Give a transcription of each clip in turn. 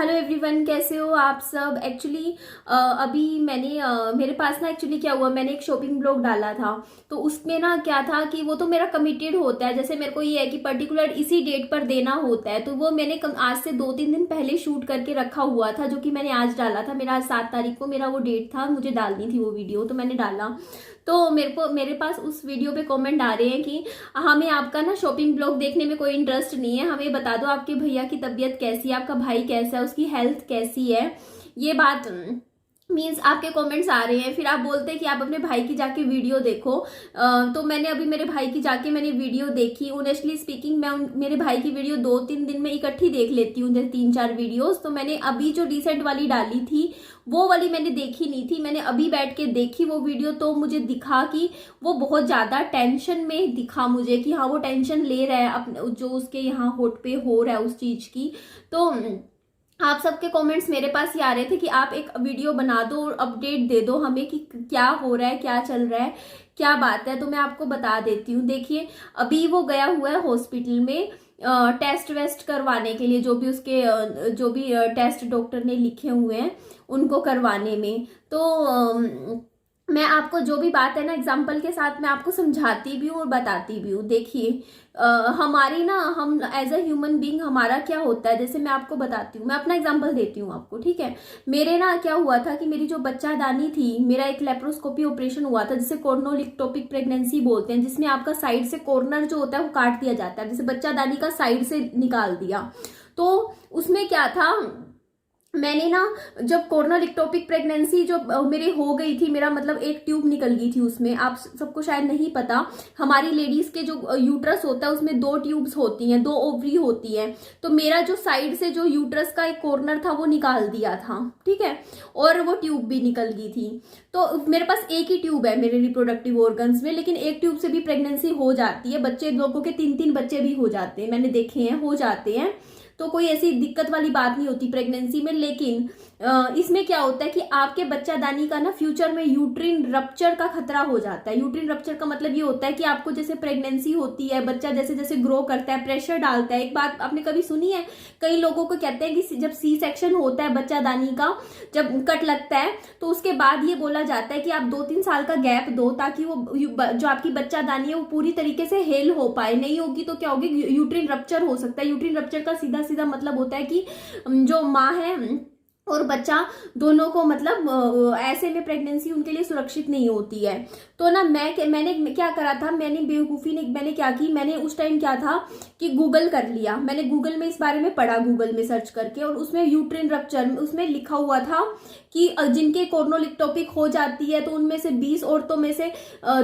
Hello everyone, कैसे हो आप सब। एक्चुअली अभी मैंने मेरे पास ना एक्चुअली क्या हुआ, मैंने एक शॉपिंग ब्लॉग डाला था। तो उसमें ना क्या था कि वो तो मेरा कमिटेड होता है, जैसे मेरे को ये है कि पर्टिकुलर इसी डेट पर देना होता है। तो वो मैंने आज से 2-3 दिन पहले शूट करके रखा हुआ था, जो कि मैंने आज डाला था। मेरा आज 7 तारीख को मेरा वो डेट था, मुझे डालनी थी वो वीडियो, तो मैंने डाला। तो मेरे पास उस वीडियो पे कमेंट आ रहे हैं कि हमें आपका ना शॉपिंग ब्लॉग देखने में कोई इंटरेस्ट नहीं है, हमें बता दो आपके भैया की तबीयत कैसी है, आपका भाई कैसा है, उसकी हेल्थ कैसी है। ये बात मीन्स आपके कमेंट्स आ रहे हैं। फिर आप बोलते हैं कि आप अपने भाई की जाके वीडियो देखो। तो मैंने अभी मेरे भाई की जाके मैंने वीडियो देखी। ऑनेस्टली स्पीकिंग मैं मेरे भाई की वीडियो 2-3 दिन में इकट्ठी देख लेती हूँ, 3-4 वीडियोस। तो मैंने अभी जो रिसेंट वाली डाली थी वो वाली मैंने देखी नहीं थी, मैंने अभी बैठ के देखी वो वीडियो। तो मुझे दिखा कि वो बहुत ज्यादा टेंशन में दिखा मुझे, कि हाँ वो टेंशन ले रहा है अपने जो उसके यहाँ होठ पे हो रहा है उस चीज की। तो आप सबके कमेंट्स मेरे पास ही आ रहे थे कि आप एक वीडियो बना दो और अपडेट दे दो हमें कि क्या हो रहा है, क्या चल रहा है, क्या बात है। तो मैं आपको बता देती हूँ। देखिए, अभी वो गया हुआ है हॉस्पिटल में टेस्ट वेस्ट करवाने के लिए, जो भी उसके जो भी टेस्ट डॉक्टर ने लिखे हुए हैं उनको करवाने में। तो मैं आपको जो भी बात है ना एग्जाम्पल के साथ मैं आपको समझाती भी हूँ और बताती भी हूँ। देखिए, हमारी ना हम एज अ ह्यूमन बीइंग हमारा क्या होता है, जैसे मैं आपको बताती हूँ, मैं अपना एग्जाम्पल देती हूँ आपको, ठीक है। मेरे ना क्या हुआ था कि मेरी जो बच्चादानी थी, मेरा एक लेप्रोस्कोपी ऑपरेशन हुआ था, जिसे कॉर्नोलिक्टोपिक प्रेगनेंसी बोलते हैं, जिसमें आपका साइड से कॉर्नर जो होता है वो काट दिया जाता है, जैसे बच्चादानी का साइड से निकाल दिया। तो उसमें क्या था, मैंने ना जब कॉर्नोलिक्टोपिक प्रेगनेंसी जो मेरी हो गई थी, मेरा मतलब एक ट्यूब निकल गई थी उसमें, आप सबको शायद नहीं पता। हमारी लेडीज के जो यूट्रस होता है उसमें 2 ट्यूब्स होती हैं, 2 ओवरी होती हैं। तो मेरा जो साइड से जो यूट्रस का एक कॉर्नर था वो निकाल दिया था, ठीक है, और वो ट्यूब भी निकल गई थी। तो मेरे पास एक ही ट्यूब है मेरे रिप्रोडक्टिव ऑर्गन्स में, लेकिन एक ट्यूब से भी प्रेगनेंसी हो जाती है। बच्चे लोगों के 3-3 बच्चे भी हो जाते हैं, मैंने देखे हैं, हो जाते हैं। तो कोई ऐसी दिक्कत वाली बात नहीं होती प्रेगनेंसी में। लेकिन इसमें क्या होता है कि आपके बच्चादानी का ना फ्यूचर में यूट्रिन रप्चर का खतरा हो जाता है। यूट्रिन रप्चर का मतलब ये होता है कि आपको जैसे प्रेगनेंसी होती है, बच्चा जैसे जैसे ग्रो करता है, प्रेशर डालता है। एक बात आपने कभी सुनी है, कई लोगों को कहते हैं कि जब सी सेक्शन होता है बच्चादानी का, जब कट लगता है, तो उसके बाद ये बोला जाता है कि आप 2-3 साल का गैप दो, ताकि वो जो आपकी बच्चादानी है वो पूरी तरीके से हेल हो पाए। नहीं होगी तो क्या होगी, यूट्रिन रप्चर हो सकता है। यूट्रिन रप्चर का सीधा सीधा मतलब होता है कि जो माँ है और बच्चा दोनों को मतलब ऐसे में प्रेगनेंसी उनके लिए सुरक्षित नहीं होती है। तो ना मैंने क्या करा था, मैंने बेवकूफ़ी ने मैंने क्या की, मैंने उस टाइम क्या था कि गूगल कर लिया, मैंने गूगल में इस बारे में पढ़ा, गूगल में सर्च करके, और उसमें यूट्रिन रप्चर उसमें लिखा हुआ था कि जिनके कॉर्नोलिक्टोपिक हो जाती है तो उनमें से 20 औरतों में से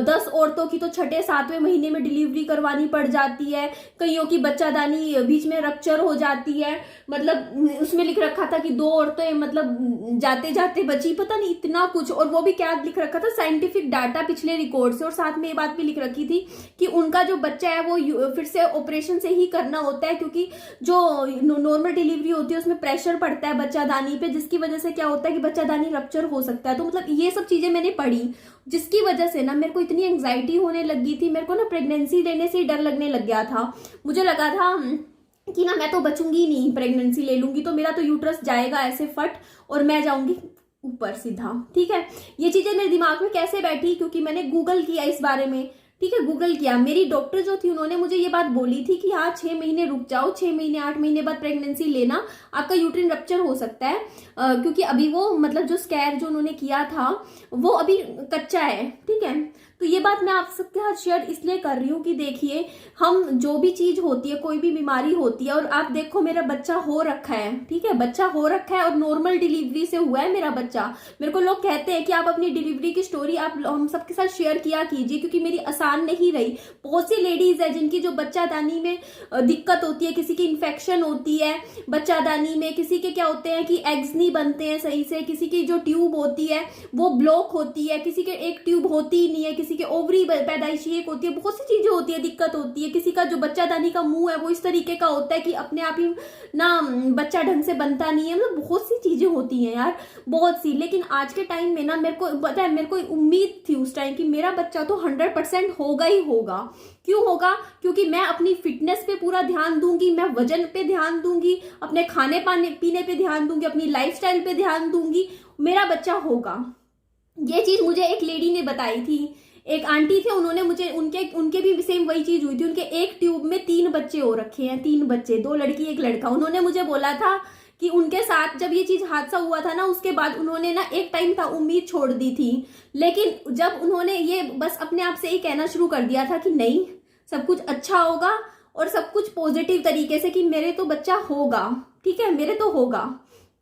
10 औरतों की तो 6-7वें महीने में डिलीवरी करवानी पड़ जाती है। कईयों की बच्चादानी बीच में रप्चर हो जाती है। मतलब उसमें लिख रखा था कि 2 औरतें मतलब जाते जाते बची, पता नहीं इतना कुछ। और वो भी क्या लिख रखा था, साइंटिफिक डाटा पिछले रिकॉर्ड से। और साथ में ये बात भी लिख रखी थी कि उनका जो बच्चा है वो फिर से ऑपरेशन से ही करना होता है, क्योंकि जो नॉर्मल डिलीवरी होती है उसमें प्रेशर पड़ता है बच्चादानी पे, जिसकी वजह से क्या होता है कि बच्चादानी रप्चर हो सकता है। तो मतलब ये सब चीजें मैंने पढ़ी, जिसकी वजह से ना मेरे को इतनी एंग्जाइटी होने लगी थी, मेरे को ना प्रेगनेंसी लेने से ही डर लगने लग गया था। मुझे लगा था कि ना मैं तो बचूंगी नहीं, प्रेगनेंसी ले लूंगी तो मेरा तो यूट्रस जाएगा ऐसे फट और मैं जाऊंगी ऊपर सीधा, ठीक है। ये चीजें मेरे दिमाग में कैसे बैठी, क्योंकि मैंने गूगल किया इस बारे में, ठीक है, गूगल किया। मेरी डॉक्टर जो थी उन्होंने मुझे ये बात बोली थी कि हाँ 6 महीने रुक जाओ, 6 महीने 8 महीने बाद प्रेगनेंसी लेना, आपका यूट्रिन रप्चर हो सकता है। क्योंकि अभी वो मतलब जो स्कैर जो उन्होंने किया था वो अभी कच्चा है, ठीक है। तो ये बात मैं आप सबके साथ शेयर इसलिए कर रही हूँ कि देखिए, हम जो भी चीज होती है, कोई भी बीमारी होती है, और आप देखो मेरा बच्चा हो रखा है, ठीक है, बच्चा हो रखा है और नॉर्मल डिलीवरी से हुआ है मेरा बच्चा। मेरे को लोग कहते हैं कि आप अपनी डिलीवरी की स्टोरी आप हम सबके साथ शेयर किया कीजिए, क्योंकि मेरी आसान नहीं रही। बहुत सी लेडीज है जिनकी जो बच्चादानी में दिक्कत होती है, किसी की इन्फेक्शन होती है बच्चादानी में, किसी के क्या होते हैं कि एग्स नहीं बनते हैं सही से, किसी की जो ट्यूब होती है वो ब्लॉक होती है, किसी के एक ट्यूब होती ही नहीं है, किसी के ओवरी पैदाइशी एक होती है, बहुत सी चीजें होती है, दिक्कत होती है। किसी का जो बच्चादानी का मुंह है वो इस तरीके का होता है कि अपने आप ही ना बच्चा ढंग से बनता नहीं है। मतलब बहुत सी चीजें होती हैं यार, बहुत सी। लेकिन आज के टाइम में ना मेरे को पता है, मेरे को उम्मीद थी उस टाइम कि मेरा बच्चा तो 100% होगा ही होगा। क्यों होगा? क्योंकि मैं अपनी फिटनेस पे पूरा ध्यान दूंगी, मैं वजन पे ध्यान दूंगी, अपने खाने पीने पे ध्यान दूंगी, अपनी लाइफस्टाइल पे ध्यान दूंगी, मेरा बच्चा होगा। ये चीज मुझे एक लेडी ने बताई थी, एक आंटी थे, उन्होंने मुझे उनके भी सेम वही चीज हुई थी। उनके एक ट्यूब में 3 बच्चे हो रखे हैं, 3 बच्चे, 2 लड़की 1 लड़का। उन्होंने मुझे बोला था कि उनके साथ जब ये चीज हादसा हुआ था ना, उसके बाद उन्होंने ना एक टाइम था उम्मीद छोड़ दी थी। लेकिन जब उन्होंने ये बस अपने आप से ही कहना शुरू कर दिया था कि नहीं, सब कुछ अच्छा होगा और सब कुछ पॉजिटिव तरीके से, कि मेरे तो बच्चा होगा, ठीक है, मेरे तो होगा,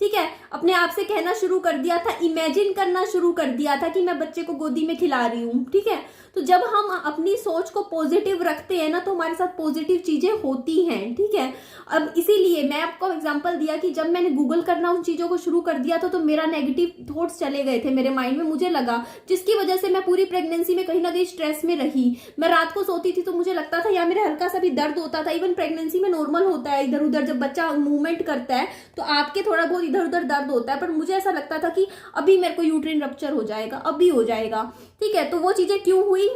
ठीक है। अपने आप से कहना शुरू कर दिया था, इमेजिन करना शुरू कर दिया था कि मैं बच्चे को गोदी में खिला रही हूँ, ठीक है। तो जब हम अपनी सोच को पॉजिटिव रखते हैं ना, तो हमारे साथ पॉजिटिव चीजें होती हैं, ठीक है। अब इसीलिए मैं आपको एग्जांपल दिया कि जब मैंने गूगल करना उन चीजों को शुरू कर दिया था, तो मेरा नेगेटिव थॉट्स चले गए थे मेरे माइंड में। मुझे लगा, जिसकी वजह से मैं पूरी प्रेगनेंसी में कहीं ना कहीं स्ट्रेस में रही। मैं रात को सोती थी तो मुझे लगता था यार मेरे हल्का सा भी दर्द होता था। इवन प्रेगनेंसी में नॉर्मल होता है, इधर उधर जब बच्चा मूवमेंट करता है तो आपके थोड़ा बहुत इधर उधर दर्द होता है, पर मुझे ऐसा लगता था कि अभी मेरे को यूट्रिन रप्चर हो जाएगा, अभी हो जाएगा, ठीक है। तो वो चीजें क्यों हुई?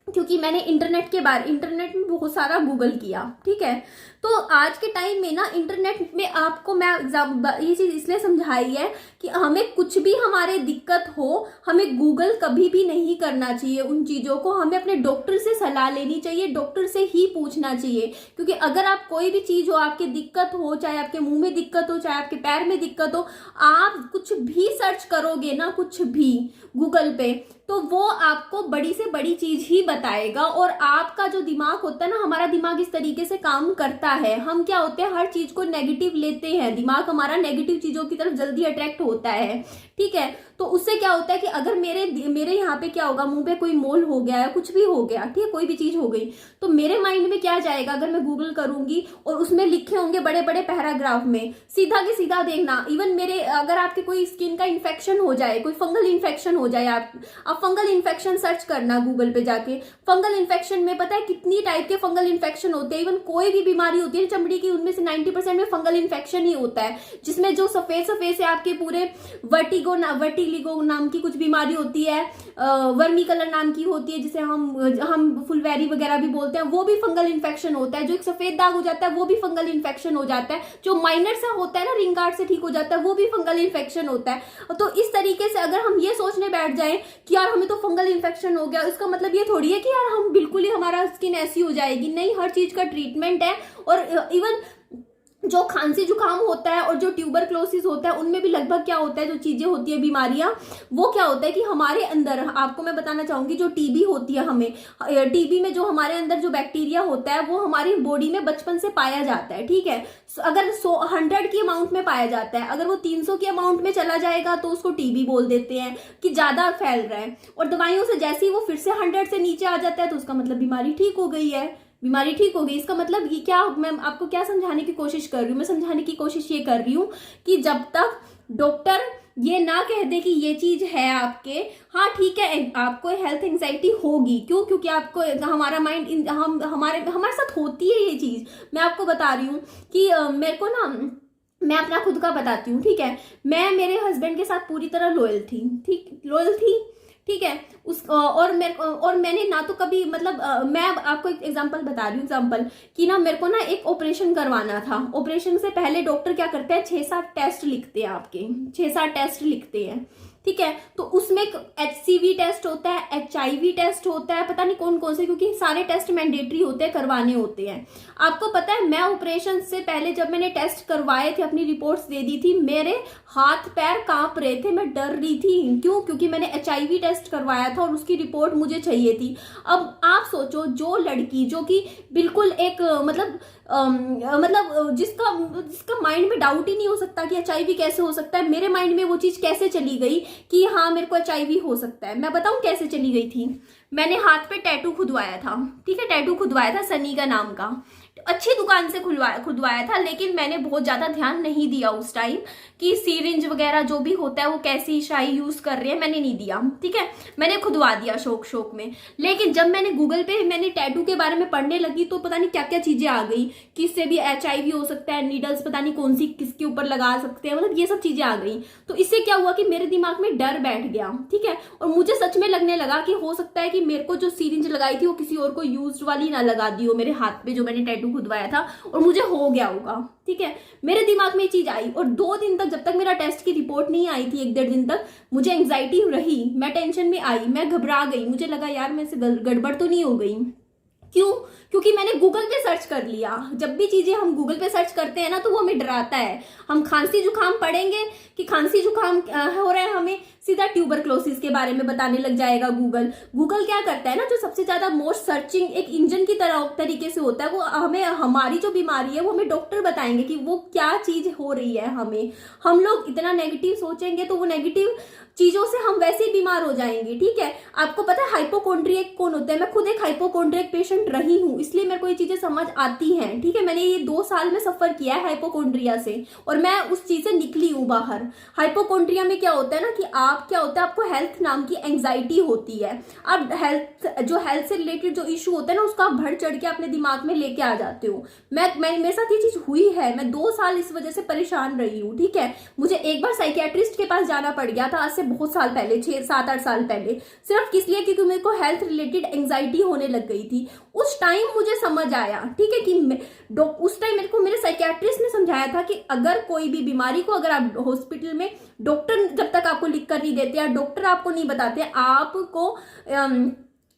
क्योंकि मैंने इंटरनेट में बहुत सारा गूगल किया, ठीक है। तो आज के टाइम में ना इंटरनेट में आपको मैं ये चीज इसलिए समझाई है कि हमें कुछ भी हमारे दिक्कत हो, हमें गूगल कभी भी नहीं करना चाहिए उन चीजों को। हमें अपने डॉक्टर से सलाह लेनी चाहिए, डॉक्टर से ही पूछना चाहिए। क्योंकि अगर आप कोई भी चीज हो, आपके दिक्कत हो, चाहे आपके मुंह में दिक्कत हो, चाहे आपके पैर में दिक्कत हो, आप कुछ भी सर्च करोगे ना, कुछ भी गूगल पे, तो वो आपको बड़ी से बड़ी चीज ही बताएगा। और आपका जो दिमाग होता है ना, हमारा दिमाग इस तरीके से काम करता है, हम क्या होते हैं, हर चीज को नेगेटिव लेते हैं। दिमाग हमारा नेगेटिव चीजों की तरफ जल्दी अट्रैक्ट होता है, ठीक है। तो उससे क्या होता है कि अगर मेरे यहाँ पे क्या होगा, मुंह पे कोई मोल हो गया है, कुछ भी हो गया, ठीक है, कोई भी चीज हो गई, तो मेरे माइंड में क्या जाएगा, अगर मैं गूगल करूंगी और उसमें लिखे होंगे बड़े बड़े पैराग्राफ में, सीधा के सीधा देखना। इवन मेरे अगर आपके कोई स्किन का इन्फेक्शन हो जाए, कोई फंगल इन्फेक्शन हो जाए, आप फंगल इन्फेक्शन सर्च करना गूगल पे जाके। फंगल इन्फेक्शन में पता है कितनी टाइप के फंगल इन्फेक्शन होते हैं। इवन कोई भी बीमारी होती है चमड़ी की, उनमें से 90% में फंगल इन्फेक्शन ही होता है, जिसमें जो सफेद सफेद से आपके पूरे वर्टिलिगो नाम की कुछ बीमारी होती है, वर्मी कलर नाम की होती है, जिसे हम फुलवेरी वगैरह भी बोलते हैं, वो भी फंगल इन्फेक्शन होता है। जो एक सफेद दाग हो जाता है वो भी फंगल इन्फेक्शन हो जाता है। जो माइनर सा होता है ना, रिंग गार्ड से ठीक हो जाता है, वो भी फंगल इन्फेक्शन होता है। तो इस तरीके से अगर हम ये सोचने बैठ जाएं कि यार हमें तो फंगल इन्फेक्शन हो गया, इसका मतलब ये थोड़ी है कि यार हम बिल्कुल ही हमारा स्किन ऐसी हो जाएगी। नहीं, हर चीज का ट्रीटमेंट है। और इवन जो खांसी जुकाम होता है और जो ट्यूबरक्लोसिस होता है, उनमें भी लगभग क्या होता है, जो चीजें होती है बीमारियां, वो क्या होता है कि हमारे अंदर, आपको मैं बताना चाहूंगी, जो टीबी होती है, हमें टीबी में जो हमारे अंदर जो बैक्टीरिया होता है, वो हमारी बॉडी में बचपन से पाया जाता है, ठीक है। अगर 100 की अमाउंट में पाया जाता है, अगर वो 300 की अमाउंट में चला जाएगा तो उसको टीबी बोल देते हैं कि ज्यादा फैल रहा है। और दवाइयों से जैसे ही वो फिर से 100 से नीचे आ जाता है तो उसका मतलब बीमारी ठीक हो गई है, बीमारी ठीक हो गई। इसका मतलब ये क्या, मैं आपको क्या समझाने की कोशिश कर रही हूँ, मैं समझाने की कोशिश ये कर रही हूँ कि जब तक डॉक्टर ये ना कह दे कि ये चीज है आपके, हाँ ठीक है, आपको हेल्थ एंजाइटी होगी। क्यों? क्योंकि आपको हमारा माइंड हमारे साथ होती है ये चीज। मैं आपको बता रही हूँ कि मेरे को ना, मैं अपना खुद का बताती हूँ, ठीक है। मैं मेरे हस्बैंड के साथ पूरी तरह लॉयल थी, ठीक है। और मैंने ना तो कभी, मतलब मैं आपको एक एग्जांपल बता रही हूँ, कि ना मेरे को ना एक ऑपरेशन करवाना था। ऑपरेशन से पहले डॉक्टर क्या करते हैं, 6-7 टेस्ट लिखते हैं, आपके 6-7 टेस्ट लिखते हैं, ठीक है। तो उसमें HCV टेस्ट होता है, HIV टेस्ट होता है, पता नहीं कौन कौन से, क्योंकि सारे टेस्ट मैंडेटरी होते हैं, करवाने होते हैं। आपको पता है, मैं ऑपरेशन से पहले जब मैंने टेस्ट करवाए थे, अपनी रिपोर्ट्स दे दी थी, मेरे हाथ पैर कांप रहे थे, मैं डर रही थी। क्यों? क्योंकि मैंने HIV टेस्ट करवाया था और उसकी रिपोर्ट मुझे चाहिए थी। अब आप सोचो, जो लड़की जो कि बिल्कुल एक मतलब जिसका माइंड में डाउट ही नहीं हो सकता कि HIV कैसे हो सकता है, मेरे माइंड में वो चीज कैसे चली गई कि हाँ मेरे को HIV हो सकता है। मैं बताऊं कैसे चली गई थी। मैंने हाथ पे टैटू खुदवाया था, ठीक है, टैटू खुदवाया था सनी का नाम का, अच्छी दुकान से खुदवाया था, लेकिन मैंने बहुत ज्यादा ध्यान नहीं दिया उस टाइम कि सीरिंज वगैरह जो भी होता है वो कैसी शाई यूज कर रहे हैं, मैंने नहीं दिया, ठीक है, मैंने खुदवा दिया शौक शौक में। लेकिन जब मैंने गूगल पे मैंने टैटू के बारे में पढ़ने लगी तो पता नहीं क्या क्या चीजें आ गई कि इससे भी HIV हो सकता है, नीडल्स पता नहीं कौन सी किसके ऊपर लगा सकते हैं, मतलब ये सब चीजें आ गई। तो इससे क्या हुआ कि मेरे दिमाग में डर बैठ गया, ठीक है, और मुझे सच में लगने लगा कि हो सकता है कि मेरे को जो सीरिंज लगाई थी वो किसी और को यूज्ड वाली ना लगा दी हो मेरे हाथ पे जो मैंने टैटू खुदवाया था, और मुझे हो गया होगा, ठीक है। मेरे दिमाग में ये चीज आई, और 2 दिन तक, जब तक मेरा टेस्ट की रिपोर्ट नहीं आई थी, 1-1.5 दिन तक मुझे एंग्जाइटी रही, मैं टेंशन में आई, मैं घबरा गई, मुझे लगा यार मेरे से गड़बड़ तो नहीं हो गई। क्यों? क्योंकि मैंने गूगल पे सर्च कर लिया। जब भी चीजें हम गूगल पे सर्च करते हैं ना तो वो हमें डराता है। हम खांसी जुकाम पढ़ेंगे कि खांसी जुकाम हो रहा है, हमें सीधा ट्यूबरक्लोसिस के बारे में बताने लग जाएगा गूगल। गूगल क्या करता है ना, जो सबसे ज्यादा मोस्ट सर्चिंग एक इंजन की तरह तरीके से होता है, वो हमें हमारी जो बीमारी है वो हमें डॉक्टर बताएंगे कि वो क्या चीज हो रही है हमें। हम लोग इतना नेगेटिव सोचेंगे तो वो नेगेटिव चीजों से हम वैसे ही बीमार हो जाएंगे, ठीक है। आपको पता है हाइपोकॉन्ड्रियक कौन होता है? मैं खुद एक हाइपोकॉन्ड्रियक पेशेंट रही हूँ, इसलिए मेरे को ये चीजें समझ आती हैं, ठीक है। मैंने ये 2 साल में सफर किया है हाइपोकॉन्ड्रिया से, और मैं उस चीज से निकली हूँ बाहर। हाइपोकॉन्ड्रिया में क्या होता है ना कि क्या होता है, आपको हेल्थ नाम की एंग्जाइटी होती है। आप हेल्थ से रिलेटेड जो इशू होता है ना उसको आप बढ़ चढ़ के अपने दिमाग में लेके आ जाते हो। मेरे साथ ये चीज हुई है, मैं 2 साल इस वजह से परेशान रही हूँ, ठीक है। मुझे एक बार साइकियाट्रिस्ट के पास जाना पड़ गया था, आज से बहुत साल पहले, 6-7-8 साल पहले, सिर्फ किस लिए? क्योंकि मेरे को हेल्थ रिलेटेड एंग्जाइटी होने लग गई थी। उस टाइम मुझे समझ आया, ठीक है, कि उस टाइम मेरे को मेरे साइकियाट्रिस्ट ने समझाया था कि अगर कोई भी बीमारी को अगर आप हॉस्पिटल में, डॉक्टर जब तक आपको लिख कर नहीं देते या डॉक्टर आपको नहीं बताते, आपको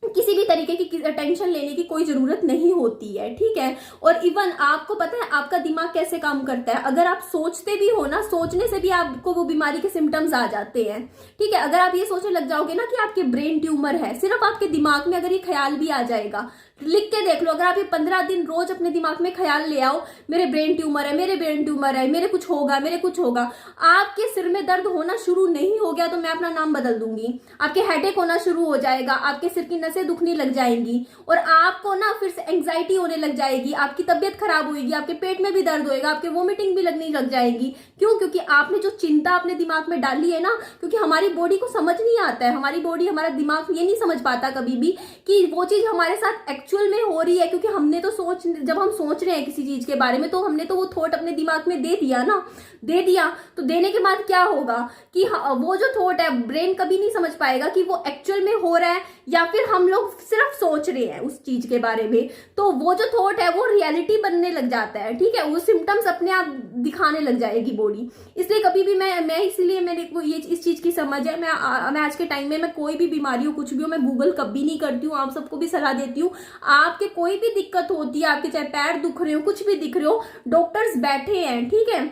किसी भी तरीके की टेंशन लेने की कोई जरूरत नहीं होती है, ठीक है। और इवन आपको पता है आपका दिमाग कैसे काम करता है, अगर आप सोचते भी हो ना, सोचने से भी आपको वो बीमारी के सिम्टम्स आ जाते हैं, ठीक है। अगर आप ये सोचने लग जाओगे ना कि आपके ब्रेन ट्यूमर है, सिर्फ आपके दिमाग में अगर ये ख्याल भी आ जाएगा, लिख के देख लो, अगर आप ये 15 दिन रोज अपने दिमाग में ख्याल ले आओ, मेरे ब्रेन ट्यूमर है, मेरे ब्रेन ट्यूमर है, मेरे कुछ होगा, मेरे कुछ होगा, आपके सिर में दर्द होना शुरू नहीं हो गया तो मैं अपना नाम बदल दूंगी। आपके हेडेक होना शुरू हो जाएगा, आपके सिर की नसें दुखने लग जाएंगी, और आपको ना फिर से एंग्जाइटी होने लग जाएगी, आपकी तबियत खराब होगी, आपके पेट में भी दर्द होएगा, आपके वोमिटिंग भी लगने लग जाएगी। क्यों? क्योंकि आपने जो चिंता अपने दिमाग में डाली है ना, क्योंकि हमारी बॉडी को समझ नहीं आता है, हमारी बॉडी, हमारा दिमाग ये नहीं समझ पाता कभी भी कि वो चीज हमारे साथ एक्चुअल में हो रही है। क्योंकि हमने तो जब हम सोच रहे हैं किसी चीज के बारे में तो हमने तो वो थॉट अपने दिमाग में दे दिया ना, दे दिया, तो देने के बाद क्या होगा कि वो जो थॉट है ब्रेन कभी नहीं समझ पाएगा कि वो एक्चुअल में हो रहा है या फिर हम लोग सिर्फ सोच रहे हैं उस चीज के बारे में। तो वो जो थॉट है वो रियलिटी बनने लग जाता है, ठीक है, वो सिम्टम्स अपने आप दिखाने लग जाएगी बॉडी। इसलिए कभी भी मैं इसलिए मेरे को ये इस चीज की समझ है, मैं आज के टाइम में मैं कोई भी बीमारी हो, कुछ भी हो, मैं गूगल कभी नहीं करती हूँ। आप सबको भी सलाह देती हूँ, आपके कोई भी दिक्कत होती है, आपके चाहे पैर दुख रहे हो, कुछ भी दिख रहे हो, डॉक्टर्स बैठे हैं, ठीक है,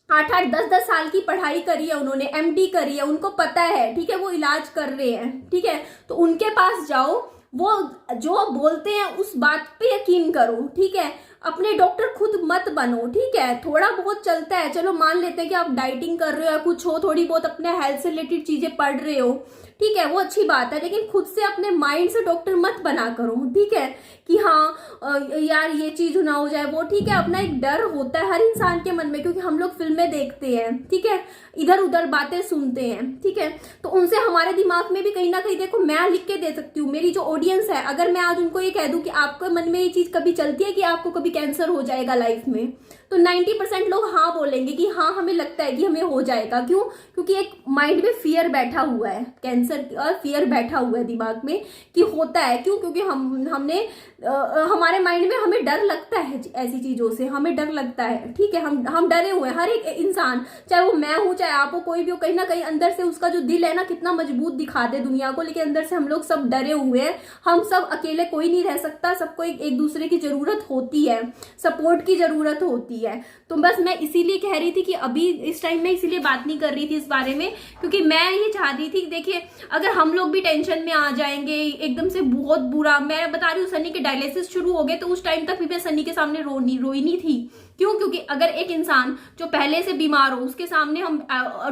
8-8, 10-10 साल की पढ़ाई करी है उन्होंने, MD करी है, उनको पता है, ठीक है, वो इलाज कर रहे हैं, ठीक है। तो उनके पास जाओ, वो जो बोलते हैं उस बात पे यकीन करो, ठीक है। अपने डॉक्टर खुद मत बनो, ठीक है। थोड़ा बहुत चलता है, चलो मान लेते हैं कि आप डाइटिंग कर रहे हो या कुछ हो, थोड़ी बहुत अपने हेल्थ से रिलेटेड चीजें पढ़ रहे हो, ठीक है, वो अच्छी बात है, लेकिन खुद से अपने माइंड से डॉक्टर मत बना करो, ठीक है, कि हाँ यार ये चीज ना हो जाए वो, ठीक है। अपना एक डर होता है हर इंसान के मन में, क्योंकि हम लोग फिल्में देखते हैं, ठीक है, इधर उधर बातें सुनते हैं, ठीक है, तो उनसे हमारे दिमाग में भी कहीं ना कहीं, देखो मैं लिख के दे सकती हूँ, मेरी जो ऑडियंस है, अगर मैं आज उनको ये कह दूं कि आपके मन में ये चीज कभी चलती है कि आपको कभी कैंसर हो जाएगा लाइफ में, तो 90% लोग हाँ बोलेंगे कि हाँ हमें लगता है कि हमें हो जाएगा। क्यों? क्योंकि एक माइंड में फियर बैठा हुआ है, कैंसर का फियर बैठा हुआ है दिमाग में कि होता है। क्यों? क्योंकि हमने हमारे माइंड में हमें डर लगता है ऐसी चीजों से, हमें डर लगता है, ठीक है, हम डरे हुए हैं। हर एक इंसान, चाहे वो मैं हूं चाहे आप हो, कोई भी हो, कहीं ना कहीं अंदर से उसका जो दिल है ना कितना मजबूत दिखा दे दुनिया को, लेकिन अंदर से हम लोग सब डरे हुए हैं। हम सब अकेले कोई नहीं रह सकता, सबको एक दूसरे की जरूरत होती है, सपोर्ट की जरूरत होती है। तो बस मैं इसीलिए कह रही थी कि अभी इस टाइम में इसीलिए बात नहीं कर रही थी इस बारे में, क्योंकि मैं ये चाह रही थी कि देखिए अगर हम लोग भी टेंशन में आ जाएंगे एकदम से बहुत बुरा, मैं बता रही हूँ सनी के डायलिसिस शुरू हो गए तो उस टाइम तक भी मैं सनी के सामने रोई नहीं थी। क्यों? क्योंकि अगर एक इंसान जो पहले से बीमार हो उसके सामने हम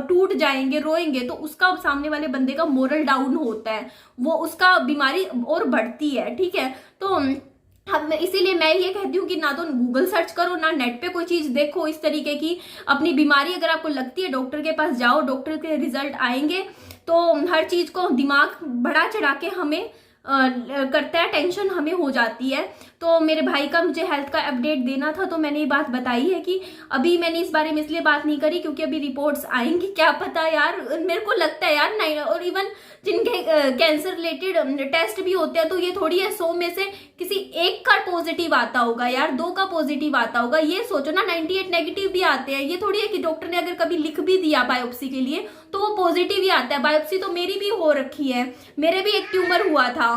टूट जाएंगे, रोएंगे, तो उसका सामने वाले बंदे का मोरल डाउन होता है, वो उसका बीमारी और बढ़ती है, ठीक है। तो अब इसीलिए मैं ये कहती हूँ कि ना तो गूगल सर्च करो, ना नेट पे कोई चीज देखो इस तरीके की। अपनी बीमारी अगर आपको लगती है, डॉक्टर के पास जाओ, डॉक्टर के रिजल्ट आएंगे। तो हर चीज को दिमाग बढ़ा चढ़ा के हमें करता है, टेंशन हमें हो जाती है। तो मेरे भाई का मुझे हेल्थ का अपडेट देना था, तो मैंने ये बात बताई है कि अभी मैंने इस बारे में इसलिए बात नहीं करी क्योंकि अभी रिपोर्ट्स आएंगी, क्या पता यार, मेरे को लगता है यार नहीं। और इवन जिनके कैंसर रिलेटेड टेस्ट भी होते हैं, तो ये थोड़ी है 100 में से किसी एक का पॉजिटिव आता होगा यार, 2 का पॉजिटिव आता होगा। ये सोचो ना, 98 नेगेटिव भी आते हैं। ये थोड़ी है कि डॉक्टर ने अगर कभी लिख भी दिया बायोप्सी के लिए तो वो पॉजिटिव ही आता है। बायोप्सी तो मेरी भी हो रखी है, मेरे भी एक ट्यूमर हुआ था,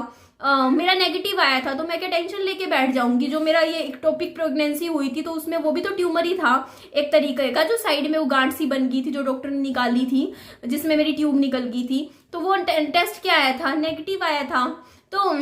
मेरा नेगेटिव आया था, तो मैं क्या टेंशन लेके बैठ जाऊंगी। जो मेरा ये इक्टोपिक प्रेगनेंसी हुई थी, तो उसमें वो भी तो ट्यूमर ही था एक तरीके का, जो साइड में वो गांठ सी बन गई थी, जो डॉक्टर ने निकाली थी, जिसमें मेरी ट्यूब निकल गई थी। तो वो टेस्ट क्या आया था, नेगेटिव आया था। तो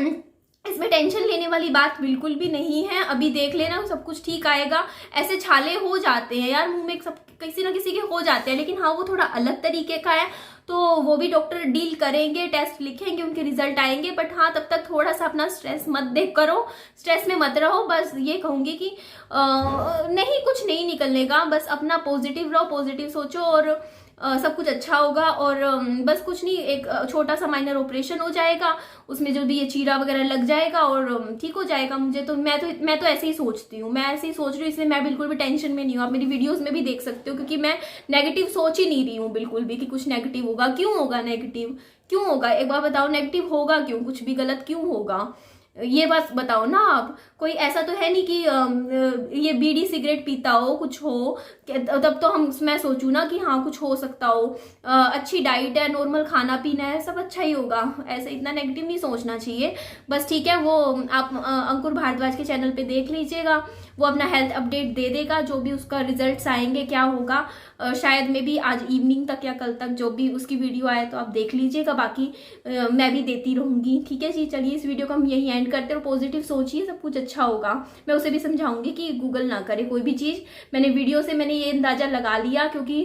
इसमें टेंशन लेने वाली बात बिल्कुल भी नहीं है। अभी देख लेना, सब कुछ ठीक आएगा। ऐसे छाले हो जाते हैं यार मुंह में, सब किसी ना किसी के हो जाते हैं, लेकिन हाँ वो थोड़ा अलग तरीके का है, तो वो भी डॉक्टर डील करेंगे, टेस्ट लिखेंगे, उनके रिजल्ट आएंगे। बट हाँ, तब तक थोड़ा सा अपना स्ट्रेस मत देख करो, स्ट्रेस में मत रहो। बस ये कहूंगी कि नहीं, कुछ नहीं निकलने का, बस अपना पॉजिटिव रहो, पॉजिटिव सोचो और सब कुछ अच्छा होगा। और बस कुछ नहीं, एक छोटा सा माइनर ऑपरेशन हो जाएगा, उसमें जो भी ये चीरा वगैरह लग जाएगा और ठीक हो जाएगा। मुझे तो मैं तो ऐसे ही सोचती हूँ, मैं ऐसे ही सोच रही हूँ, इसलिए मैं बिल्कुल भी टेंशन में नहीं हूँ। आप मेरी वीडियोस में भी देख सकते हो, क्योंकि मैं नेगेटिव सोच ही नहीं रही हूँ बिल्कुल भी कि कुछ नेगेटिव होगा। क्यों होगा नेगेटिव, क्यों होगा, एक बार बताओ, नेगेटिव होगा क्यों, कुछ भी गलत क्यों होगा, ये बात बताओ ना आप। कोई ऐसा तो है नहीं कि ये बीड़ी सिगरेट पीता हो, कुछ हो, तब तो मैं सोचूं ना कि हाँ कुछ हो सकता हो। अच्छी डाइट है, नॉर्मल खाना पीना है, सब अच्छा ही होगा। ऐसे इतना नेगेटिव नहीं सोचना चाहिए। बस ठीक है, वो आप अंकुर भारद्वाज के चैनल पे देख लीजिएगा, वो अपना हेल्थ अपडेट दे देगा, जो भी उसका रिजल्ट्स आएंगे क्या होगा। शायद में भी आज इवनिंग तक या कल तक जो भी उसकी वीडियो आए तो आप देख लीजिएगा। बाकी मैं भी देती रहूंगी। ठीक है जी, चलिए इस वीडियो को हम यही एंड करते हैं। पॉजिटिव सोचिए, सब कुछ अच्छा होगा। मैं उसे भी समझाऊंगी कि गूगल ना करे कोई भी चीज़। मैंने वीडियो से मैंने ये अंदाजा लगा लिया, क्योंकि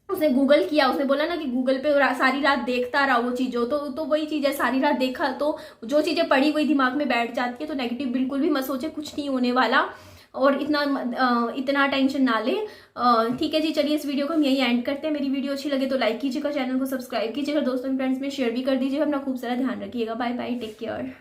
उसने गूगल किया, उसने बोला ना कि गूगल पे सारी रात देखता रहा वो चीज़ों, तो वही चीज़ है, सारी रात देखा तो जो चीज़ें पढ़ी वही दिमाग में बैठ जाती है। तो नेगेटिव बिल्कुल भी मत सोचे, कुछ नहीं होने वाला, और इतना टेंशन ना ले। ठीक है जी, चलिए इस वीडियो को हम यही एंड करते हैं। मेरी वीडियो अच्छी लगे तो लाइक कीजिएगा, चैनल को सब्सक्राइब कीजिएगा, दोस्तों फ्रेंड्स में शेयर भी कर दीजिएगा। अपना खूब सारा ध्यान रखिएगा। Bye bye, take care.